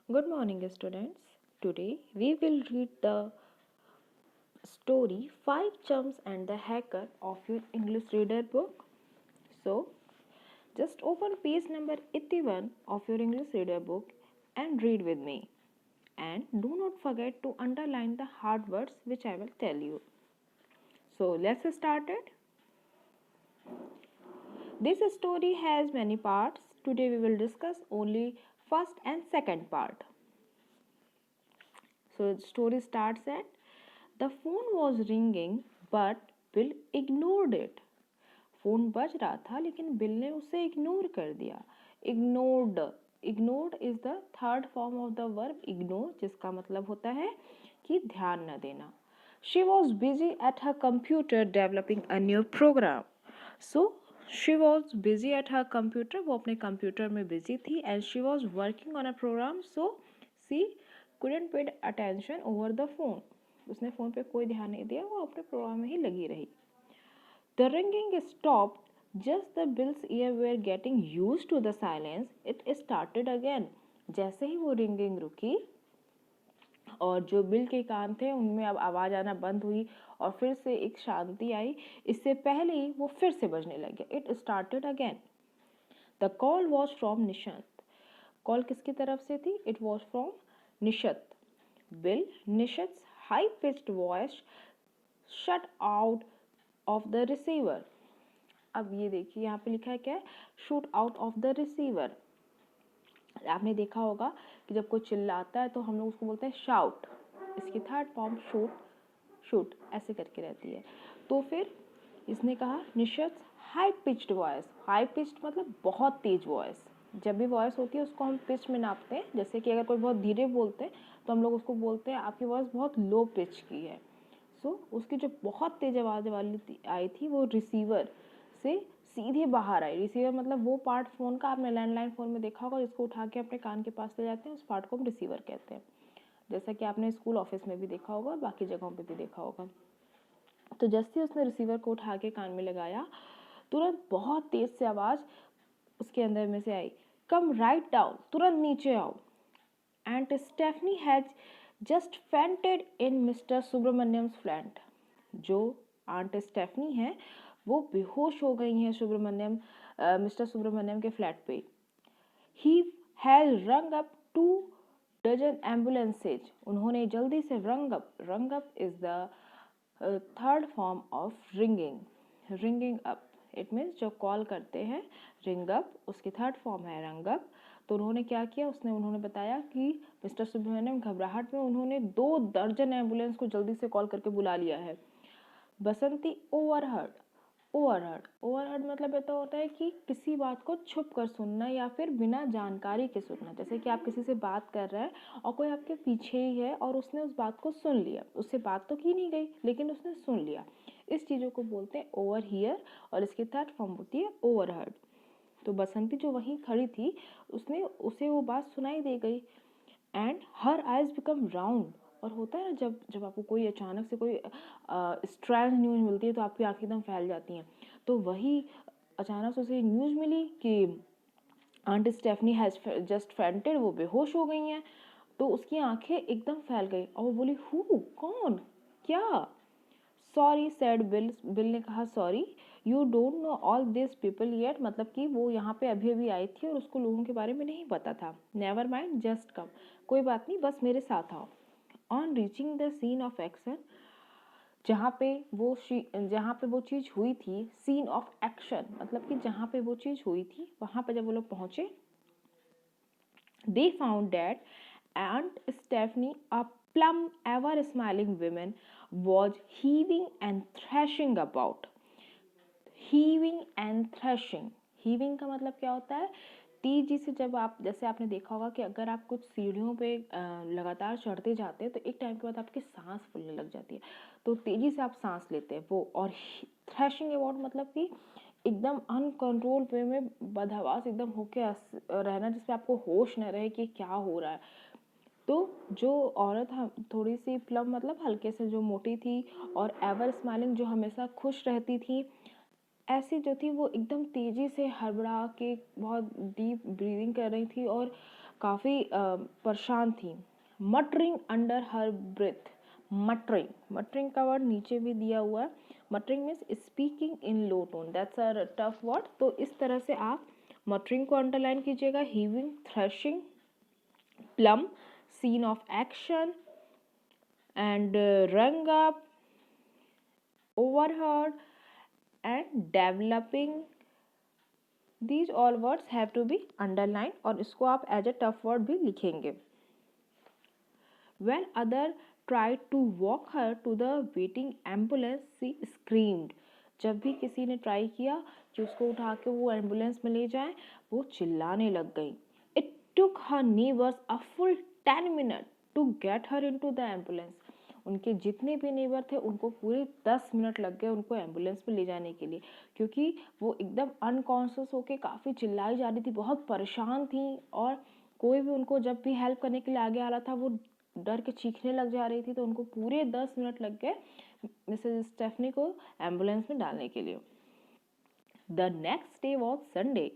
Good morning, students. Today we will read the story Five Chums and the Hacker of your English Reader book. So, just open page number 81 of your English Reader book and read with me. And do not forget to underline the hard words which I will tell you. So, let's start it. This story has many parts. Today we will discuss only first and second part. So the story starts at the phone was ringing but Bill ignored it. Phone बज रहा था लेकिन bill ने उसे ignore कर दिया. Ignored ignored is the third form of the verb ignore, जिसका मतलब होता है कि ध्यान न देना. She was busy at her computer developing a new program. So she was busy at her computer. वो अपने कंप्यूटर में बिजी थी. And she was working on a program. So she couldn't pay attention over the phone. उसने phone पे कोई ध्यान नहीं दिया, वो अपने प्रोग्राम में ही लगी रही. The ringing stopped just the Bill's ear were getting used to the silence. It started again. जैसे ही वो रिंगिंग रुकी और जो बिल के कान थे उनमें अब आवाज़ आना बंद हुई और फिर से एक शांति आई. इससे पहले ही वो फिर से बजने लग गया. It started again. The call was from Nishant. Call किसकी तरफ से थी? It was from Nishant. Bill, Nishant's high-pitched voice shut out of the receiver. अब ये देखिए यहाँ पे लिखा है क्या है? Shoot out of the receiver. आपने देखा होगा कि जब कोई चिल्लाता है तो हम लोग उसको बोलते हैं shout. इसकी थर्ड फॉर्म shoot ऐसे करके रहती है. तो फिर इसने कहा Nishant high pitched voice. High pitched मतलब बहुत तेज वॉइस. जब भी वॉइस होती है उसको हम पिच में नापते हैं. जैसे कि अगर कोई बहुत धीरे बोलते हैं तो हम लोग उसको बोलते हैं आपकी वॉइस बहुत लो पिच की है. सो उसकी जो बहुत तेज आवाज़ वाली आई थी वो रिसीवर से सीधे बाहर आई. रिसीवर मतलब वो पार्ट फ़ोन का आपने लैंडलाइन फ़ोन में देखा होगा जिसको उठा के अपने कान के पास ले जाते हैं, उस पार्ट को हम रिसीवर कहते हैं. जैसा कि आपने स्कूल ऑफिस में भी देखा होगा और बाकी जगहों पे भी देखा होगा. तो जैसे उसने रिसीवर को उठा के कान में लगाया तुरंत बहुत तेज से आवाज़ उसके अंदर में से आई. कम राइट डाउन, तुरंत नीचे आओ. And Stephanie has just fainted in mister Subramanyam's flat. जो आंट स्टेफनी है वो बेहोश हो गई हैं मिस्टर सुब्रमण्यम के फ्लैट पे. ही हैज रंग अप 2 dozen एम्बुलेंसेज. उन्होंने जल्दी से रंग up is the third form of ringing. Ringing up it means जो कॉल करते हैं. रिंग अप उसकी थर्ड फॉर्म है रंग अप. तो उन्होंने क्या किया, उन्होंने बताया कि मिस्टर सुब्रमण्यम घबराहट में उन्होंने 2 दर्जन एम्बुलेंस को जल्दी से कॉल करके बुला लिया है. बसंती ओवरहर्ड मतलब ऐसा होता है कि किसी बात को छुप कर सुनना या फिर बिना जानकारी के सुनना. जैसे कि आप किसी से बात कर रहे हैं और कोई आपके पीछे ही है और उसने उस बात को सुन लिया. उससे बात तो की नहीं गई लेकिन उसने सुन लिया. इस चीज़ों को बोलते हैं ओवर हियर और इसकी थर्ड फॉर्म होती है ओवरहर्ड. तो बसंती जो वहीं खड़ी थी उसे वो बात सुनाई दे गई. And her eyes become round. और होता है ना जब आपको कोई अचानक से कोई स्ट्रेंज न्यूज़ मिलती है तो आपकी आंखें एकदम फैल जाती हैं. तो वही अचानक से उसे न्यूज़ मिली कि aunty Stephanie has just fainted, वो बेहोश हो गई हैं. तो उसकी आंखें एकदम फैल गई और वो बोली हु, कौन, क्या. सॉरी सेड बिल ने कहा sorry. You don't know all this people yet. मतलब कि वो यहाँ पे अभी अभी आई थी और उसको लोगों के बारे में नहीं पता था. Never mind just come. कोई बात नहीं, बस मेरे साथ आओ. On reaching the scene of action, जहाँ पे वो चीज़ हुई थी. सीन ऑफ एक्शन मतलब कि जहाँ पे वो चीज़ हुई थी वहाँ पे जब वो लोग पहुँचे, they found that Aunt Stephanie, a plump, ever-smiling woman, was heaving and thrashing about. Heaving and threshing. Heaving का मतलब क्या होता है? तेजी से जब आप, जैसे आपने देखा होगा कि अगर आप कुछ सीढ़ियों पे लगातार चढ़ते जाते हैं तो एक टाइम के बाद आपकी सांस फूलने लग जाती है. तो तेजी से आप सांस लेते हैं वो. और थ्रैशिंग अबाउट मतलब कि एकदम अनकंट्रोल वे में बदहवास एकदम होके रहना जिसमें आपको होश न रहे कि क्या हो रहा है. तो जो औरत थोड़ी सी प्लम मतलब हल्के से जो मोटी थी और एवर स्माइलिंग जो हमेशा खुश रहती थी, ऐसी जो थी वो एकदम तेज़ी से हड़बड़ा के बहुत डीप ब्रीदिंग कर रही थी और काफ़ी परेशान थी। Muttering under her breath, muttering का वर्ड नीचे भी दिया हुआ है। Muttering means speaking in low tone, that's a tough word. तो इस तरह से आप मटरिंग को अंडरलाइन कीजिएगा। Heaving, threshing, plum, scene of action and rung up, overheard and developing, these all words have to be underlined और इसको आप as a tough word भी लिखेंगे। When other tried to walk her to the waiting ambulance, she screamed, जब भी किसी ने try किया कि उसको उठा के वो एम्बुलेंस में ले जाए, वो चिल्लाने लग गई। It took her neighbors a full 10 minutes to get her into the ambulance, उनके जितने भी नेबर थे उनको पूरे 10 मिनट लग गए उनको एम्बुलेंस में ले जाने के लिए, क्योंकि वो एकदम अनकॉन्शियस होके काफ़ी चिल्लाई जा रही थी, बहुत परेशान थी और कोई भी उनको जब भी हेल्प करने के लिए आगे आ रहा था वो डर के चीखने लग जा रही थी। तो उनको पूरे 10 मिनट लग गए मिसेस स्टेफनी को एम्बुलेंस में डालने के लिए। The next day was Sunday.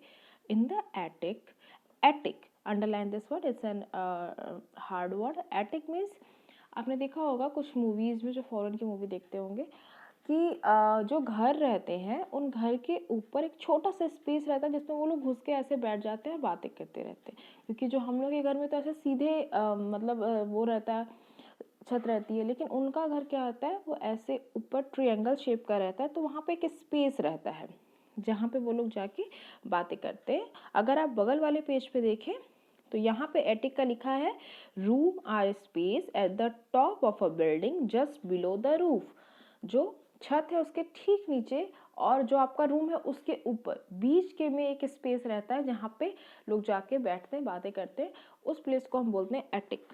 In the attic, underline this word, it's an hard word. Attic means आपने देखा होगा कुछ मूवीज़ में, जो फॉरेन की मूवी देखते होंगे, कि जो घर रहते हैं उन घर के ऊपर एक छोटा सा स्पेस रहता है जिसमें वो लोग घुस के ऐसे बैठ जाते हैं और बातें करते रहते हैं। क्योंकि जो हम लोग के घर में तो ऐसे सीधे मतलब वो रहता है, छत रहती है, लेकिन उनका घर क्या होता है, वो ऐसे ऊपर ट्रायंगल शेप का रहता है। तो वहाँ पे एक स्पेस रहता है जहाँ पे वो लोग जाके बातें करते हैं। अगर आप बगल वाले पेज पे देखें तो यहाँ पे एटिक का लिखा है, room or space at the top of a building just below the roof. जो छत है उसके ठीक नीचे और जो आपका रूम है उसके ऊपर बीच के में एक स्पेस रहता है जहाँ पे लोग जाके बैठते हैं, बातें करते हैं। उस प्लेस को हम बोलते हैं attic.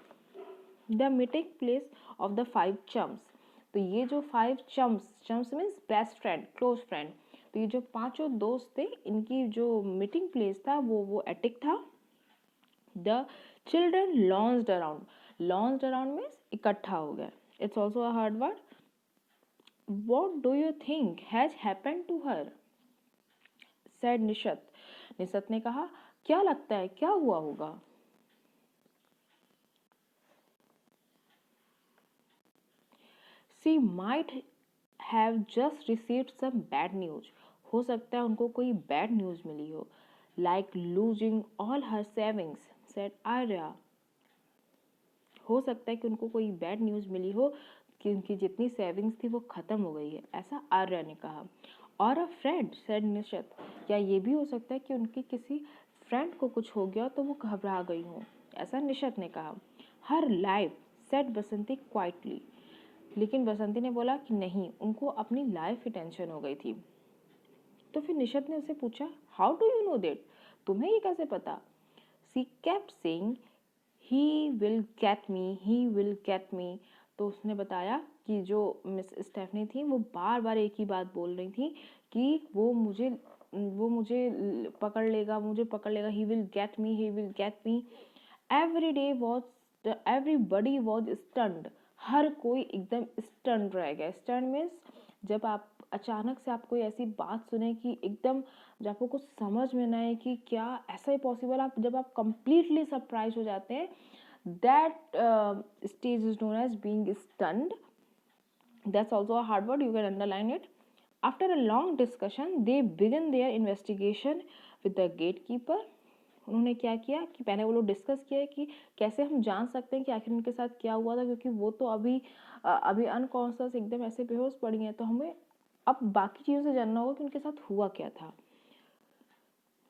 The meeting place of the 5 chums. तो ये जो 5 chums means best friend, close friend, तो ये जो 5 दोस्त थे इनकी जो मीटिंग प्लेस था वो एटिक था। The children launched around means इकट्ठा हो गया। It's also a hard word. What do you think has happened to her? said निशत। निशत ने कहा, क्या लगता है क्या हुआ होगा? She might have just received some bad news. हो सकता है उनको कोई बैड न्यूज मिली हो। Like losing all her savings, said Arya। हो सकता है कि उनको कोई बैड न्यूज़ मिली हो कि उनकी जितनी सेविंग्स थी वो ख़त्म हो गई है, ऐसा आर्या ने कहा। और अ फ्रेंड, सेड निशत। क्या ये भी हो सकता है कि उनकी किसी फ्रेंड को कुछ हो गया तो वो घबरा गई हो, ऐसा निशत ने कहा। हर लाइफ, सेड बसंती क्वाइटली। लेकिन बसंती ने बोला कि नहीं, उनको अपनी लाइफ की टेंशन हो गई थी। तो फिर निशत ने उसे पूछा, how do you know that? तुम्हें ये कैसे पता? She kept saying, he will get me. तो उसने बताया कि जो मिस स्टेफनी थी वो बार बार एक ही बात बोल रही थी कि वो मुझे पकड़ लेगा, he will get me. Everybody was stunned. हर कोई एकदम स्टन्ड रह गया। स्टन्ड मीन्स जब आप अचानक से आप कोई ऐसी बात सुने कि एकदम जब आपको कुछ समझ में ना आए कि क्या ऐसा ही पॉसिबल, आप जब आप कंप्लीटली सरप्राइज हो जाते हैं, that stage is known as being stunned. That's also a hard word, you can underline it. After a long discussion, they began their investigation with the gatekeeper. उन्होंने क्या किया कि पहले वो लोग डिस्कस किया कि कैसे हम जान सकते हैं कि आखिर उनके साथ क्या हुआ था, क्योंकि वो तो अभी अनकॉन्शियस एकदम ऐसे बेहोश पड़ी हैं। तो हमें अब बाकी चीज़ों से जानना होगा कि उनके साथ हुआ क्या था।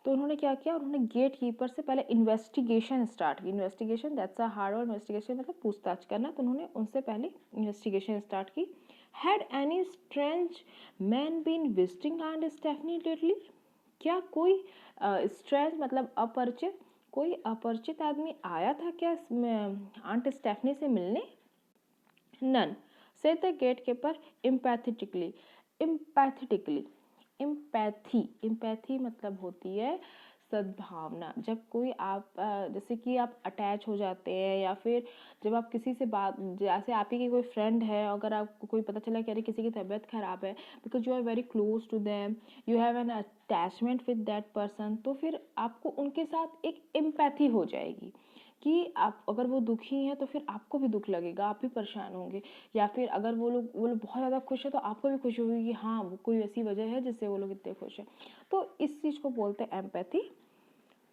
तो उन्होंने क्या किया, उन्होंने गेट कीपर से पहले इन्वेस्टिगेशन स्टार्ट की। Investigation, that's a hard word, investigation मतलब पूछताछ करना। तो उन्होंने उनसे पहले इन्वेस्टिगेशन स्टार्ट की। Had any strange man been visiting aunt Stephanie lately? क्या कोई स्ट्रेंज मतलब अपरिचित, कोई अपरिचित आदमी आया था क्या आंट स्टेफनी से मिलने? None, said the gatekeeper emphatically. Empathy मतलब होती है सद्भावना। जब कोई आप जैसे कि आप अटैच हो जाते हैं, या फिर जब आप किसी से बात, जैसे आप ही की कोई फ्रेंड है, अगर आपको कोई पता चला कि अरे किसी की तबीयत खराब है, because you are very close to them, you have an attachment with that person, तो फिर आपको उनके साथ एक एम्पैथी हो जाएगी। कि आप अगर वो दुखी हैं तो फिर आपको भी दुख लगेगा, आप भी परेशान होंगे, या फिर अगर वो लोग बहुत ज़्यादा खुश है तो आपको भी खुशी होगी कि हाँ वो कोई ऐसी वजह है जिससे वो लोग इतने खुश हैं। तो इस चीज़ को बोलते हैं एम्पैथी।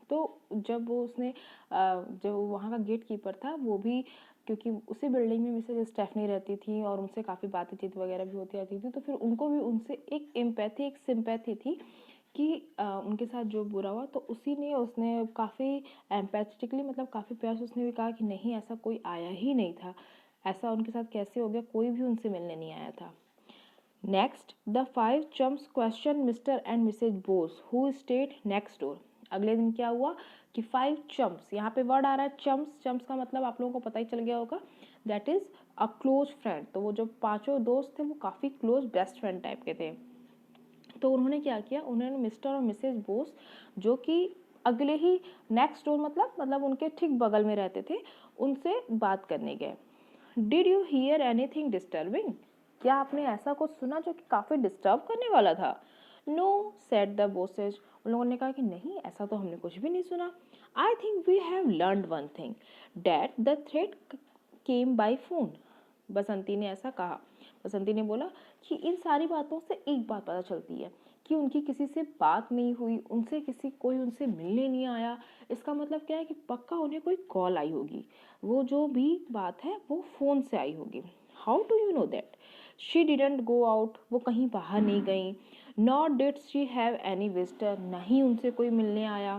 तो जब वो उसने जो वहाँ का गेट कीपर था वो भी, क्योंकि उसी बिल्डिंग में मिसेज स्टेफनी रहती थी और उनसे काफ़ी बातचीत वगैरह भी होती रहती थी, तो फिर उनको भी उनसे एक एम्पैथी, एक सिंपैथी थी कि उनके साथ जो बुरा हुआ, तो उसी ने उसने काफ़ी एम्पैथेटिकली, मतलब काफ़ी प्यार से उसने भी कहा कि नहीं ऐसा कोई आया ही नहीं था, ऐसा उनके साथ कैसे हो गया, कोई भी उनसे मिलने नहीं आया था। Next, the 5 chums question Mr and Mrs Bose who stayed next door. अगले दिन क्या हुआ कि 5 चम्स, यहाँ पे वर्ड आ रहा है चम्स, चम्स का मतलब आप लोगों को पता ही चल गया होगा, that is a close friend. तो वो जो पांचों दोस्त थे वो काफ़ी क्लोज बेस्ट फ्रेंड टाइप के थे। तो उन्होंने क्या किया, उन्होंने मिस्टर और मिसेज बोस, जो कि अगले ही नेक्स्ट डोर मतलब उनके ठीक बगल में रहते थे, उनसे बात करने गए। Did you hear anything disturbing? क्या आपने ऐसा कुछ सुना जो कि काफ़ी डिस्टर्ब करने वाला था? No said the Boses. उन लोगों ने कहा कि नहीं ऐसा तो हमने कुछ भी नहीं सुना। I think we have learned one thing, that the threat came by phone. Basanti ने ऐसा कहा। बसंती ने बोला कि इन सारी बातों से एक बात पता चलती है कि उनकी किसी से बात नहीं हुई, कोई उनसे मिलने नहीं आया। इसका मतलब क्या है कि पक्का उन्हें कोई कॉल आई होगी, वो जो भी बात है वो फ़ोन से आई होगी। How do you know that? She didn't go out, वो कहीं बाहर नहीं गई। Not did she have any visitor, नहीं उनसे कोई मिलने आया।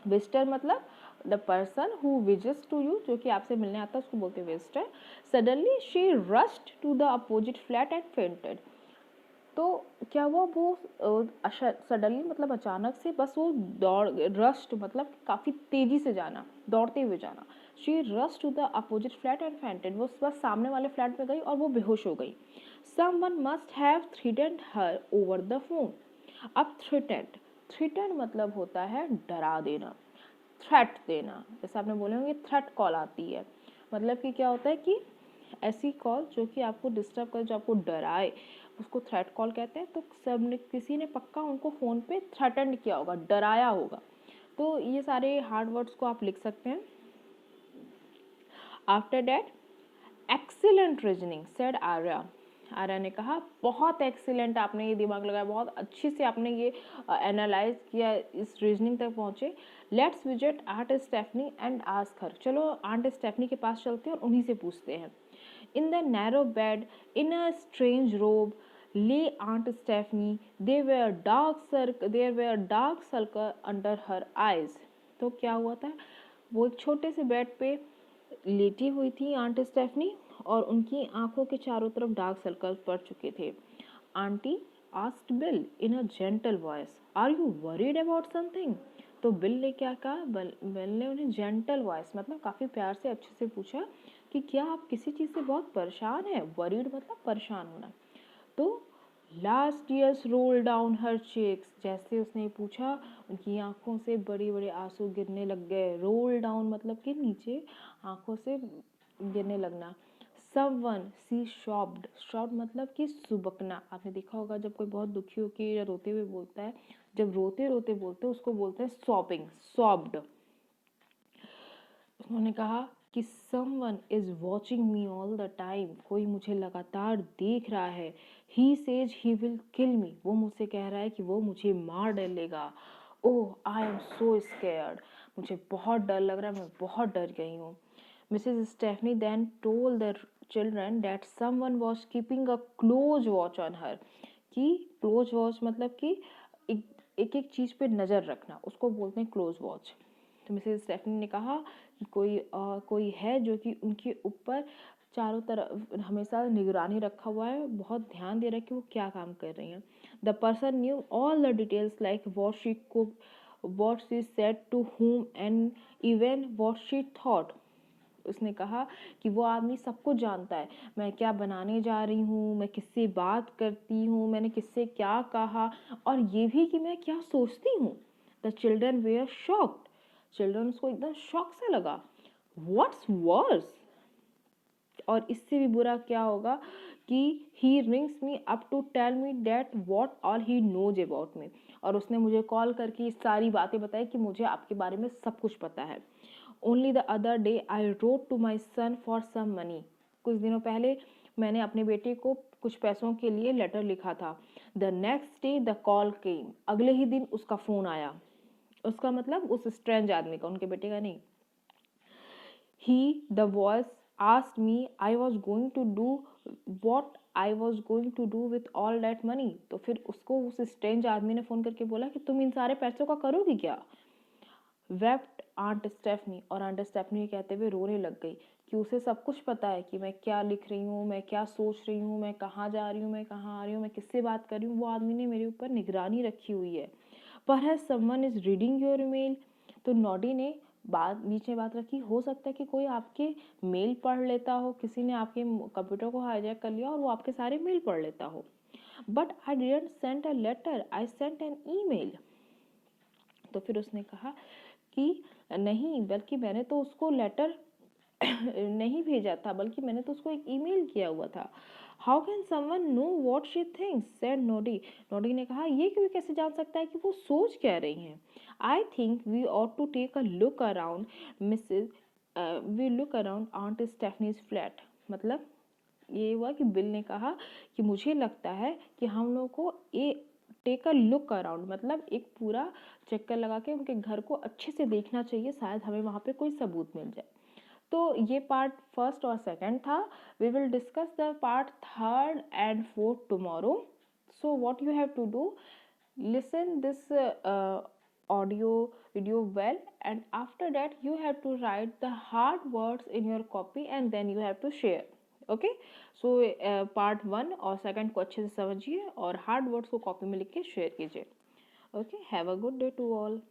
विजिटर मतलब the person who visits to you, जो कि आपसे मिलने आता है उसको बोलते हैं visitor. Suddenly she rushed to the opposite flat and fainted. तो क्या हुआ, वो सडनली मतलब अचानक से, बस वो दौड़, रश्ड मतलब काफ़ी तेज़ी से जाना, दौड़ते हुए जाना। She rush to the opposite flat and fainted, वो बस सामने वाले फ्लैट में गई और वो बेहोश हो गई। Someone must have threatened her over the phone. अब थ्रेटेंड मतलब होता है डरा देना, थ्रेट देना। जैसे आपने बोले होंगे थ्रेट कॉल आती है, मतलब कि क्या होता है कि ऐसी कॉल जो कि आपको डिस्टर्ब करे, जो आपको डराए, उसको थ्रेट कॉल कहते हैं। तो किसी ने पक्का उनको फ़ोन पे थ्रेटन्ड किया होगा, डराया होगा। तो ये सारे हार्ड वर्ड्स को आप लिख सकते हैं। After that, excellent reasoning said Arya. Arya ने कहा बहुत एक्सीलेंट, आपने ये दिमाग लगाया, बहुत अच्छी से आपने ये एनालाइज किया, इस रीजनिंग तक पहुंचे। Let's visit aunt Stephanie and ask her. चलो आंट स्टेफनी के पास चलते हैं और उन्हीं से पूछते हैं। In the narrow bed, in a strange robe, lay Aunt Stephanie. There were dark circles under her eyes. तो क्या हुआ था, वो एक छोटे से बेड पे लेटी हुई थी आंट स्टेफनी, और उनकी आंखों के चारों तरफ डार्क सर्कल्स पड़ चुके थे। Aunty asked Bill in a gentle voice, are you worried about something? तो बिल ने क्या कहा, बिल ने उन्हें जेंटल वॉइस मतलब काफ़ी प्यार से अच्छे से पूछा कि क्या आप किसी चीज़ से बहुत परेशान हैं? वरीड मतलब परेशान होना। तो लास्ट टीयर्स रोल डाउन हर चेक्स, जैसे उसने पूछा उनकी आंखों से बड़े बड़े आंसू गिरने लग गए। रोल डाउन मतलब कि नीचे आंखों से गिरने लगना। समवन सी शॉप्ड, शॉप्ड मतलब कि सुबकना। आपने देखा होगा जब कोई बहुत दुखी होकर या रोते हुए बोलता है, जब रोते रोते बोलते हैं उसको बोलते हैं सॉबिंग, सॉब्ड। उन्होंने कहा कि someone is watching me all the time, कोई मुझे लगातार देख रहा है। He says he will kill मी, वो मुझसे कह रहा है कि वो मुझे मार डालेगा। ओह आई एम सो स्केयर्ड, मुझे बहुत डर लग रहा है, मैं बहुत डर गई हूँ। Mrs Stephanie then told the children that someone was keeping a close watch on her. कि क्लोज वॉच मतलब कि एक एक चीज़ पे नज़र रखना, उसको बोलते हैं क्लोज वॉच। तो मिसेज स्टेफनी ने कहा कि कोई है जो कि उनके ऊपर चारों तरफ हमेशा निगरानी रखा हुआ है, बहुत ध्यान दे रहा है कि वो क्या काम कर रही हैं। The person knew all the details like what she cook, what she said to whom and even what she thought. उसने कहा कि वो आदमी सब कुछ जानता है, मैं क्या बनाने जा रही हूँ, मैं किससे बात करती हूँ, मैंने किससे क्या कहा, और ये भी कि मैं क्या सोचती हूँ। The children were shocked, children उसको एकदम शॉक सा लगा। व्हाट्स वर्स, और इससे भी बुरा क्या होगा कि he rings me up to tell me that what all he knows about me, और उसने मुझे कॉल करके ये सारी बातें बताई कि मुझे आपके बारे में सब कुछ पता है। Only the other day I wrote to my son for some money, कुछ दिनों पहले मैंने अपने बेटे को कुछ पैसों के लिए लेटर लिखा था। The next day the call केम, अगले ही दिन उसका फ़ोन आया। उसका मतलब उस स्ट्रेंज आदमी का, उनके बेटे का नहीं। The voice asked me I was going to do what I was going to do with all that money। तो फिर उसको उस स्ट्रेंज आदमी ने फ़ोन करके बोला कि तुम इन सारे पैसों का करोगी क्या। वेप्ट आंट स्टेफनी, और आंट स्टेफनी कहते हुए रोने लग गई कि उसे सब कुछ पता है कि मैं क्या लिख रही हूँ, मैं क्या सोच रही हूँ, मैं कहाँ जा रही हूँ, मैं कहाँ आ रही हूँ, मैं किससे बात कर रही हूँ। वो आदमी ने मेरे ऊपर निगरानी रखी हुई है। Perhaps someone is reading your mail, तो नॉडी ने बीच में बात रखी, हो सकता है कि कोई आपके मेल पढ़ लेता हो, किसी ने आपके कंप्यूटर को हाईजैक कर लिया और वो आपके सारे मेल पढ़ लेता हो। But I didn't send a letter, I sent an email. तो फिर उसने कहा कि नहीं, बल्कि मैंने तो उसको लेटर नहीं भेजा था, बल्कि मैंने तो उसको एक ईमेल किया हुआ था। How can someone know what she thinks, said Nodi. Nodi ने कहा, ये कोई कैसे जान सकता है कि वो सोच क्या रही हैं। I think we ought to take a look around Mrs, we look around aunt Stephanie's flat. मतलब ये हुआ कि बिल ने कहा कि मुझे लगता है कि हम लोग को टेक अ लुक अराउंड, मतलब एक पूरा चक्कर लगा के उनके घर को अच्छे से देखना चाहिए, शायद हमें वहाँ पे कोई सबूत मिल जाए। तो ये पार्ट फर्स्ट और सेकंड था। We will discuss the part third and fourth tomorrow. So what you have to do, listen this audio video well, and after that you have to write the hard words in your copy and then you have to share। Okay, so part 1 और second को अच्छे से समझिए और hard words को copy में लिख के शेयर कीजिए। Okay, have a good day to all.